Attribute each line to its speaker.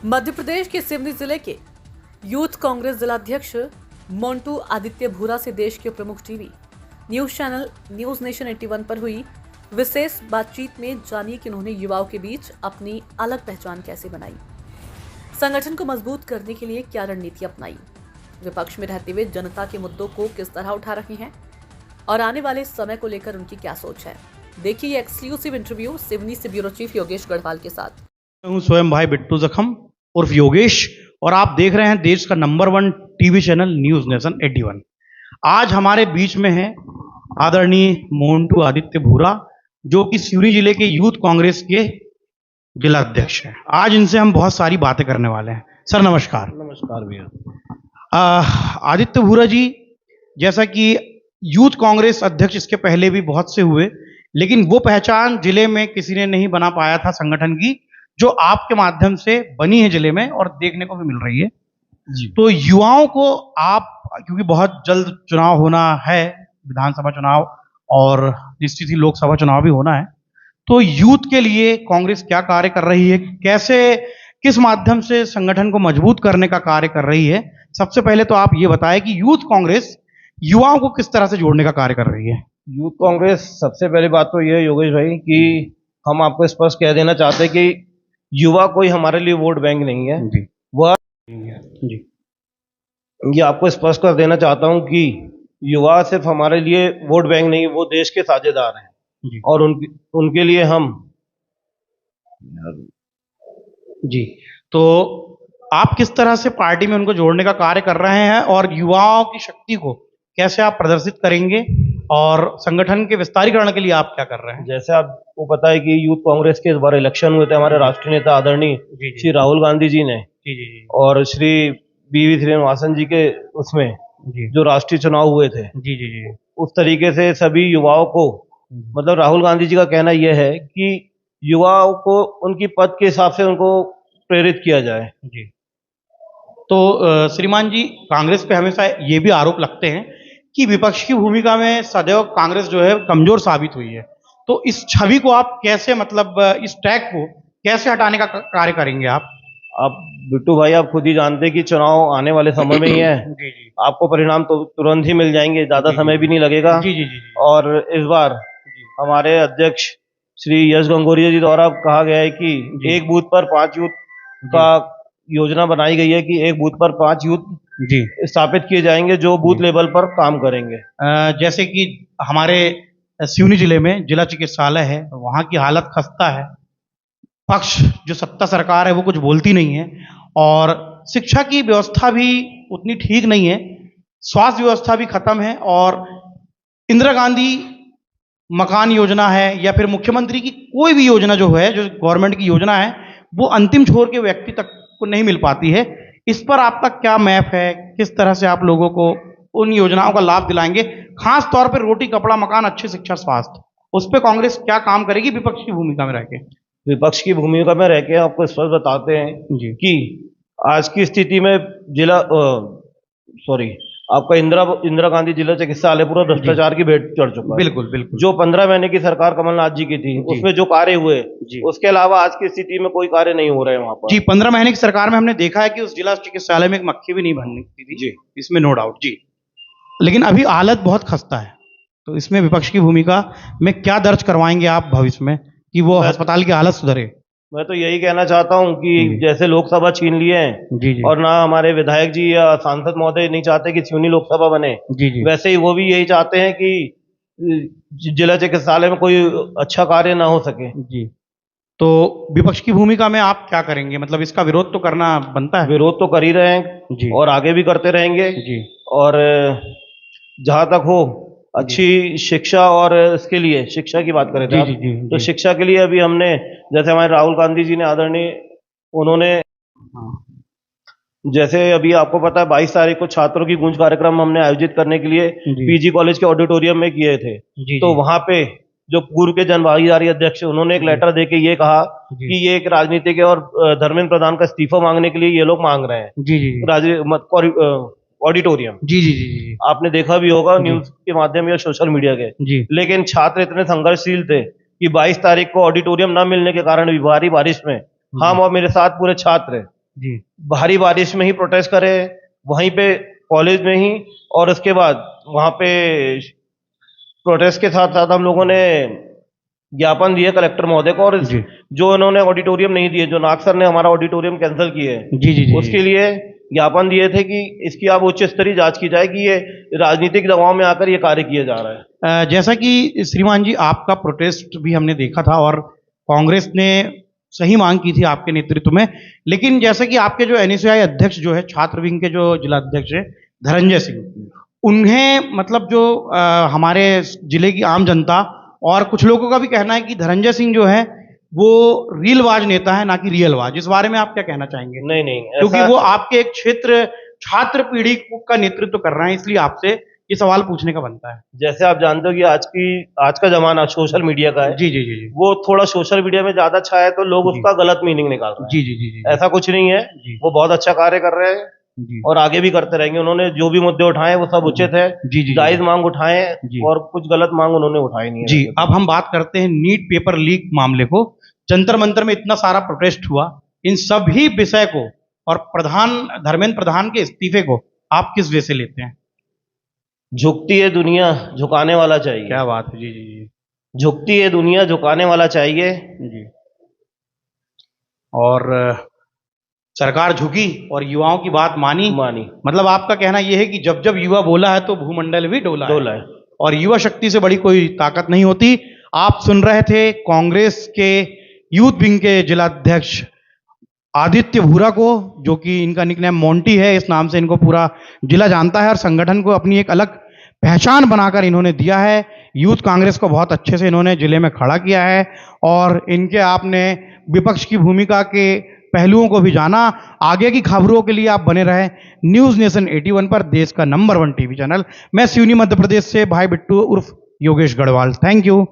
Speaker 1: मध्य प्रदेश के सिवनी जिले के यूथ कांग्रेस जिलाध्यक्ष मोंटू आदित्य भूरा से देश के प्रमुख TV news channel news nation 81 पर हुई विशेष बातचीत में जानिए कि उन्होंने युवाओं के बीच अपनी अलग पहचान कैसे बनाई, संगठन को मजबूत करने के लिए क्या रणनीति अपनाई, विपक्ष में रहते हुए जनता के मुद्दों को किस तरह उठा रहे हैं और आने वाले समय को लेकर उनकी क्या सोच है। देखिए ये एक्सक्लूसिव इंटरव्यू सिवनी से ब्यूरो चीफ योगेश गढ़वाल के साथ।
Speaker 2: मैं हूं स्वयं भाई बिट्टू जखम उर्फ योगेश और आप देख रहे हैं देश का number 1 TV channel news nation 81। आज हमारे बीच में है आदरणीय मोंटू आदित्य भूरा जो कि सिवनी जिले के यूथ कांग्रेस के जिलाध्यक्ष हैं। आज इनसे हम बहुत सारी बातें करने वाले हैं। सर नमस्कार।
Speaker 3: नमस्कार भैया।
Speaker 2: आदित्य भूरा जी, जैसा कि यूथ कांग्रेस अध्यक्ष इसके पहले भी बहुत से हुए, लेकिन वो पहचान जिले में किसी ने नहीं बना पाया था संगठन की, जो आपके माध्यम से बनी है जिले में और देखने को भी मिल रही है
Speaker 3: जी।
Speaker 2: तो युवाओं को आप, क्योंकि बहुत जल्द चुनाव होना है, विधानसभा चुनाव और निश्चित ही लोकसभा चुनाव भी होना है, तो यूथ के लिए कांग्रेस क्या कार्य कर रही है, कैसे किस माध्यम से संगठन को मजबूत करने का कार्य कर रही है। सबसे पहले तो आप ये बताएं कि यूथ कांग्रेस युवाओं को किस तरह से जोड़ने का कार्य कर रही है।
Speaker 3: यूथ कांग्रेस, सबसे पहली बात तो ये है योगेश भाई कि हम आपको स्पष्ट कह देना चाहते हैं कि युवा कोई हमारे लिए वोट बैंक नहीं है
Speaker 2: जी।
Speaker 3: वह जी, ये आपको स्पष्ट कर देना चाहता हूं कि युवा सिर्फ हमारे लिए वोट बैंक नहीं, वो देश के साझेदार हैं
Speaker 2: जी।
Speaker 3: और उनके लिए हम
Speaker 2: जी, तो आप किस तरह से पार्टी में उनको जोड़ने का कार्य कर रहे हैं और युवाओं की शक्ति को कैसे आप प्रदर्शित करेंगे और संगठन के विस्तारीकरण के लिए आप क्या कर रहे हैं।
Speaker 3: जैसे आपको पता है कि यूथ कांग्रेस के इस बार इलेक्शन हुए थे, हमारे राष्ट्रीय नेता आदरणीय श्री राहुल गांधी जी ने और श्री बीवी श्रीनिवासन जी के उसमें जो राष्ट्रीय चुनाव हुए थे, उस तरीके से सभी युवाओं को, मतलब राहुल गांधी जी का कहना यह है कि युवाओं को उनकी पद के हिसाब से उनको प्रेरित किया जाए।
Speaker 2: जी, तो श्रीमान जी, कांग्रेस पे हमेशा ये भी आरोप लगते हैं कि विपक्ष की भूमिका में सदैव कांग्रेस जो है कमजोर साबित हुई है, तो इस छवि को आप कैसे, मतलब इस टैग को कैसे हटाने का कार्य करेंगे आप
Speaker 3: बिट्टू भाई, आप खुद ही जानते हैं कि चुनाव आने वाले समय में ही है।
Speaker 2: जी जी,
Speaker 3: आपको परिणाम तो तुरंत ही मिल जाएंगे, ज्यादा समय भी नहीं लगेगा।
Speaker 2: जी जी जी, जी।
Speaker 3: और इस बार हमारे अध्यक्ष श्री यश गंगोरिया जी द्वारा कहा गया है कि एक बूथ पर 5 यूथ का योजना बनाई गई है कि एक बूथ पर 5 यूथ
Speaker 2: जी
Speaker 3: स्थापित किए जाएंगे जो बूथ लेवल पर काम करेंगे।
Speaker 2: जैसे कि हमारे सिवनी जिले में जिला चिकित्सालय है, वहाँ की हालत खस्ता है, पक्ष जो सत्ता सरकार है वो कुछ बोलती नहीं है और शिक्षा की व्यवस्था भी उतनी ठीक नहीं है, स्वास्थ्य व्यवस्था भी खत्म है और इंदिरा गांधी मकान योजना है या फिर मुख्यमंत्री की कोई भी योजना जो है, जो गवर्नमेंट की योजना है, वो अंतिम छोर के व्यक्ति तक को नहीं मिल पाती है। इस पर आपका क्या मैप है, किस तरह से आप लोगों को उन योजनाओं का लाभ दिलाएंगे, खास तौर पर रोटी कपड़ा मकान, अच्छी शिक्षा, स्वास्थ्य, उस पर कांग्रेस क्या काम करेगी विपक्ष की भूमिका में रहकर।
Speaker 3: विपक्ष की भूमिका में रहकर आपको स्पष्ट बताते हैं
Speaker 2: जी
Speaker 3: कि आज की स्थिति में आपका इंदिरा गांधी जिला चिकित्सालय पूरा भ्रष्टाचार की भेंट चढ़ चुका है।
Speaker 2: बिल्कुल बिल्कुल।
Speaker 3: जो 15 महीने की सरकार कमलनाथ जी की थी, उसमें जो कार्य हुए, उसके अलावा आज की स्थिति में कोई कार्य नहीं हो रहे हैं वहां पर।
Speaker 2: जी, 15 महीने की सरकार में हमने देखा है कि उस जिला चिकित्सालय में एक मक्खी भी नहीं बननी थी जी, इसमें नो डाउट जी, लेकिन अभी हालत बहुत खस्ता है, तो इसमें विपक्ष की भूमिका में क्या दर्ज करवाएंगे आप भविष्य में कि वो अस्पताल की हालत सुधरे।
Speaker 3: मैं तो यही कहना चाहता हूं कि जैसे लोकसभा छीन लिए हैं
Speaker 2: जी जी, और
Speaker 3: और ना हमारे विधायक जी या सांसद महोदय नहीं चाहते कि सिवनी लोकसभा बने,
Speaker 2: जी जी,
Speaker 3: वैसे ही वो भी यही चाहते हैं कि जिला चिकित्सालय में कोई अच्छा कार्य ना हो सके
Speaker 2: जी। तो विपक्ष की भूमिका में आप क्या करेंगे, मतलब इसका विरोध तो करना बनता है।
Speaker 3: विरोध तो कर ही रहे हैं
Speaker 2: जी,
Speaker 3: और आगे भी करते रहेंगे
Speaker 2: जी,
Speaker 3: और जहां तक हो अच्छी शिक्षा, और इसके लिए शिक्षा की बात करें
Speaker 2: जी, जी, जी,
Speaker 3: तो
Speaker 2: जी।
Speaker 3: शिक्षा के लिए अभी हमने, जैसे हमारे राहुल गांधी जी ने आदरणीय, उन्होंने जैसे अभी आपको पता है 22 तारीख को छात्रों की गूंज कार्यक्रम हमने आयोजित करने के लिए पीजी कॉलेज के ऑडिटोरियम में किए थे। तो वहां पे जो पूर्व के जनभागीदारी अध्यक्ष, उन्होंने एक लेटर देके ये कहा कि ये एक राजनीतिक और धर्मेंद्र प्रधान का इस्तीफा मांगने के लिए ये लोग मांग रहे हैं।
Speaker 2: जी जी,
Speaker 3: ऑडिटोरियम
Speaker 2: जी जी जी जी,
Speaker 3: आपने देखा भी होगा न्यूज के माध्यम या सोशल मीडिया के
Speaker 2: जी।
Speaker 3: लेकिन छात्र इतने संघर्षशील थे कि 22 तारीख को ऑडिटोरियम न मिलने के कारण भारी बारिश में हम और मेरे साथ पूरे छात्र
Speaker 2: जी
Speaker 3: भारी बारिश में ही प्रोटेस्ट करे, वहीं पे कॉलेज में ही, और उसके बाद वहां पे प्रोटेस्ट के साथ साथ हम लोगों ने ज्ञापन दिए कलेक्टर महोदय को, और
Speaker 2: जी
Speaker 3: जो इन्होंने ऑडिटोरियम नहीं दिए, जो नाग सर ने हमारा ऑडिटोरियम कैंसिल किए,
Speaker 2: जी जी जी
Speaker 3: उसके लिए ज्ञापन दिए थे कि इसकी अब उच्च स्तरीय जांच की जाए कि ये राजनीतिक दबाव में आकर ये कार्य किया जा रहा है।
Speaker 2: जैसा कि श्रीमान जी आपका प्रोटेस्ट भी हमने देखा था और कांग्रेस ने सही मांग की थी आपके नेतृत्व में, लेकिन जैसा कि आपके जो एनएसयूआई अध्यक्ष जो है, छात्र विंग के जो जिला अध्यक्ष है धनंजय सिंह, उन्हें मतलब जो हमारे जिले की आम जनता और कुछ लोगों का भी कहना है कि धनंजय सिंह जो है वो रीलवाज नेता है, ना कि रियलवाज। इस बारे में आप क्या कहना चाहेंगे?
Speaker 3: नहीं,
Speaker 2: क्योंकि वो आपके एक क्षेत्र छात्र पीढ़ी का नेतृत्व कर रहे हैं, इसलिए आपसे ये सवाल पूछने का बनता है।
Speaker 3: जैसे आप जानते हो कि आज का जमाना सोशल मीडिया का है,
Speaker 2: जी जी जी जी
Speaker 3: वो थोड़ा सोशल मीडिया में ज्यादा छाया है तो लोग
Speaker 2: जी।
Speaker 3: उसका गलत मीनिंग निकाल रहे हैं।
Speaker 2: जी जी जी जी
Speaker 3: ऐसा कुछ नहीं है,
Speaker 2: जी
Speaker 3: वो बहुत अच्छा कार्य कर रहे हैं
Speaker 2: जी
Speaker 3: और आगे भी करते रहेंगे। उन्होंने जो भी मुद्दे उठाए वो सब उचित है,
Speaker 2: जी जी
Speaker 3: जायज मांग उठाए,
Speaker 2: जी।
Speaker 3: और कुछ गलत मांग उन्होंने उठाई नहीं है।
Speaker 2: जी। अब हम बात करते हैं नीट पेपर लीक मामले को। जंतर मंतर में इतना सारा प्रोटेस्ट हुआ, इन सभी विषय को और धर्मेंद्र प्रधान के इस्तीफे को आप किस वे से लेते हैं?
Speaker 3: झुकती है दुनिया, झुकाने वाला चाहिए।
Speaker 2: क्या बात है। जी जी जी
Speaker 3: झुकती है दुनिया, झुकाने वाला चाहिए।
Speaker 2: जी। और सरकार झुकी और युवाओं की बात मानी। मतलब आपका कहना यह है कि जब जब युवा बोला है तो भूमंडल भी डोला है और युवा शक्ति से बड़ी कोई ताकत नहीं होती। आप सुन रहे थे कांग्रेस के यूथ विंग के जिलाध्यक्ष आदित्य भूरा को, जो कि इनका निकनेम मोंटी है, इस नाम से इनको पूरा जिला जानता है और संगठन को अपनी एक अलग पहचान बनाकर इन्होंने दिया है। यूथ कांग्रेस को बहुत अच्छे से इन्होंने जिले में खड़ा किया है और इनके आपने विपक्ष की भूमिका के पहलुओं को भी जाना। आगे की खबरों के लिए आप बने रहे न्यूज़ नेशन 81 पर, देश का नंबर 1 टीवी चैनल। मैं सिवनी मध्य प्रदेश से भाई बिट्टू उर्फ योगेश गढ़वाल। Thank you.